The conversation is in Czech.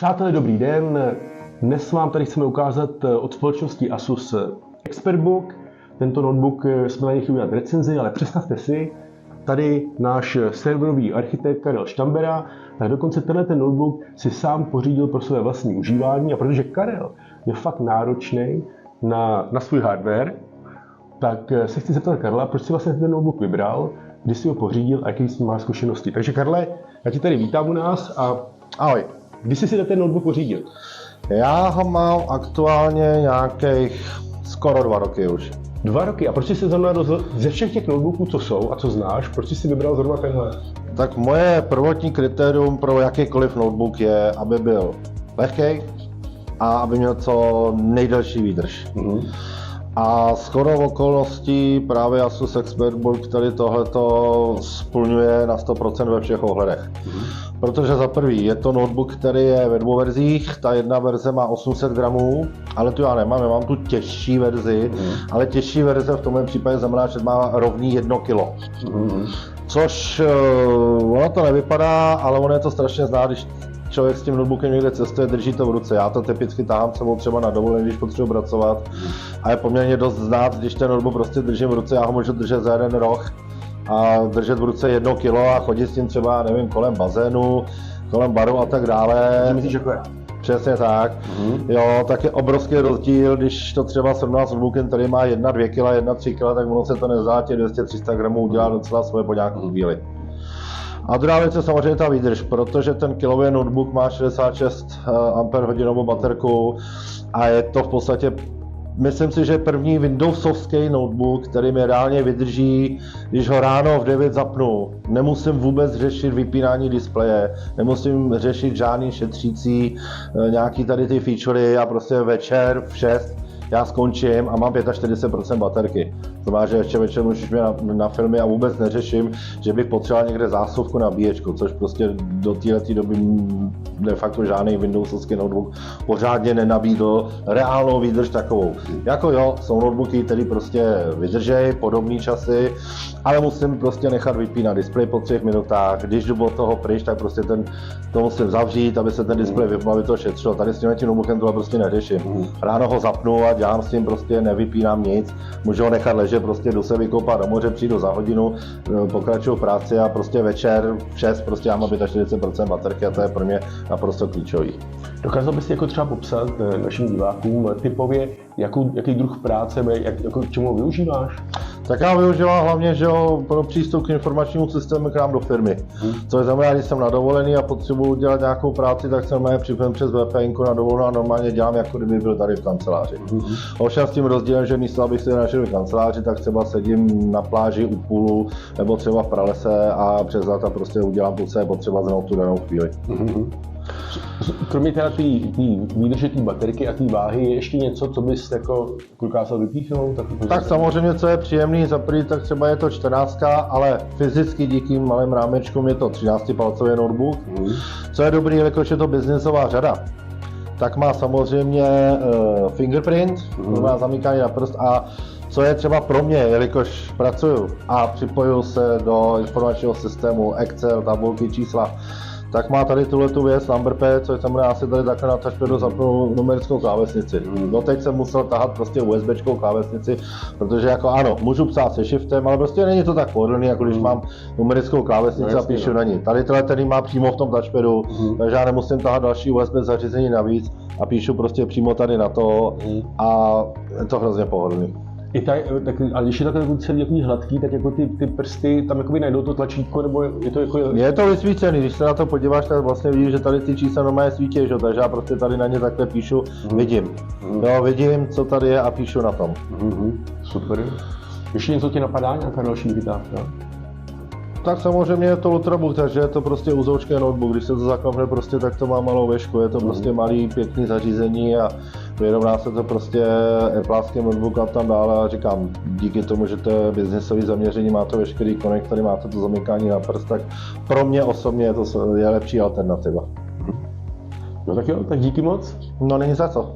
Přátelé, dobrý den. Dnes vám tady chceme ukázat od společnosti Asus ExpertBook. Tento notebook jsme na něj chtěli udělat recenzi, ale představte si, tady náš serverový architekt Karel Štambera, tak dokonce tenhle notebook si sám pořídil pro své vlastní užívání, a protože Karel je fakt náročný na svůj hardware, tak se chci zeptat Karla, proč si vlastně ten notebook vybral, kdy si ho pořídil a jaký s ním má zkušenosti. Takže Karle, já tě tady vítám u nás a ahoj. Kdy jsi si ten notebook pořídil? Já ho mám aktuálně nějakých skoro 2 roky už. 2 roky? A proč jsi se zrovna ze všech těch notebooků, co jsou a co znáš, proč jsi si vybral zrovna tenhle? Tak moje prvotní kritérium pro jakýkoliv notebook je, aby byl lehký a aby měl co nejdelší výdrž. A shodou okolností právě Asus ExpertBook tady tohleto splňuje na 100% ve všech ohledech. Protože za prvý je to notebook, který je ve 2 verzích, ta jedna verze má 800 gramů, ale tu já nemám, já mám tu těžší verzi, ale těžší verze v tomhle případě znamená, že má rovný 1 kilo. Což ono to nevypadá, ale ono je to strašně znát, když člověk s tím notebookem někde cestuje, drží to v ruce. Já to typicky tahám sebou třeba na dovolení, když potřebuji pracovat. A je poměrně dost znát, když ten notebook prostě držím v ruce, já ho můžu držet za jeden roh a držet v ruce 1 kilo a chodit s tím třeba, nevím, kolem bazénu, kolem baru a tak dále. Myslíš, jako já? Přesně tak. Jo, tak je obrovský rozdíl, když to třeba srovná s notebookem, který má 1-2 kg, 1-3 kg, tak ono se to nezdá, těch 200-300 gramů udělá docela svoje po nějakou chvíli. A druhá věc je samozřejmě ta výdrž, protože ten kilový notebook má 66 Ah baterku a je to v podstatě, myslím si, že první Windowsovský notebook, který mi reálně vydrží, když ho ráno v 9 zapnu. Nemusím vůbec řešit vypínání displeje, nemusím řešit žádný šetřící, nějaký tady ty featurey a prostě večer v 6 já skončím a mám 45% baterky. To znamená, že ještě večer můžeš mě na filmy a vůbec neřeším, že bych potřeboval někde zásuvku nabíječku, což prostě do této doby de facto žádný Windowsovský notebook pořádně nenabídl reálnou výdrž takovou. Jako jo, jsou notebooky, které prostě vydržejí podobné časy, ale musím prostě nechat vypínat displej po 3 minutách. Když jdu od toho pryč, tak prostě to musím zavřít, aby se ten displej vypnul, aby to šetřilo. Tady s tím notebookem tohle prostě neřeším. Ráno ho zapnu a dělám s tím, prostě nevypínám nic, můžu ho nechat ležet, prostě jdu se vykoupat do moře, přijdu za hodinu, pokračuju v práci a prostě večer v 6 prostě já mám 45% baterky a to je pro mě naprosto klíčový. Dokázal bys jako třeba popsat našim divákům typově, jaký druh práce, k čemu ho využíváš? Tak já využívám hlavně, že jo, pro přístup k informačnímu systému k nám do firmy. Což znamená, když jsem na dovolený a potřebuji dělat nějakou práci, tak jsem připojím přes VPN na dovolenou a normálně dělám, jako kdyby byl tady v kanceláři. Ovšem s tím rozdílem, že místo abych se našel v kanceláři, tak třeba sedím na pláži u půlu nebo třeba v pralese a přes data prostě udělám to, co je potřeba znovu tu danou chvíli. Kromě teda té výdrže té baterky a té váhy, je ještě něco, co bys jako dokázal vypíchnout? Tak samozřejmě, co je příjemný, za první, tak třeba je to 14, ale fyzicky díky malým rámečkům je to 13-palcový notebook. Co je dobrý, jelikož je to biznesová řada, tak má samozřejmě fingerprint, to má zamykání na prst a co je třeba pro mě, jelikož pracuju a připojuju se do informačního systému Excel, tabulky, čísla, tak má tady tuhletu věc Number Pad, což znamená, já si tady takhle na touchpadu zapnu numerickou klávesnici. Doteď jsem musel tahat prostě USBčkou klávesnici, protože jako ano, můžu psát se shiftem, ale prostě není to tak pohodlný, jako když mám numerickou klávesnici a píšu na ní. Tady ten má přímo v tom touchpadu, takže já nemusím tahat další USB zařízení navíc a píšu prostě přímo tady na to a je to hrozně pohodlný. Ale když je takhle celý jako hladký, tak jako ty prsty tam jakoby najdou to tlačítko, nebo je to jako... Je to vysvícený, když se na to podíváš, tak vlastně vidíš, že tady ty čísla normálně svítí, že? Takže já prostě tady na ně takhle píšu, vidím. Jo, vidím, co tady je a píšu na tom. Super. Ještě něco ti napadá, nějaká další vytávka? Tak samozřejmě je to ultrabook, takže je to prostě uzoučký notebook, když se to zaklapne prostě, tak to má malou vešku, je to prostě malý, pěkný zařízení a vyrovná se to prostě Appleovským notebook a tam dále a říkám, díky tomu, že to je biznesové zaměření, má to veškerý konektory, má to zamykání na prst, tak pro mě osobně je lepší alternativa. No tak jo, tak díky moc. No není za co.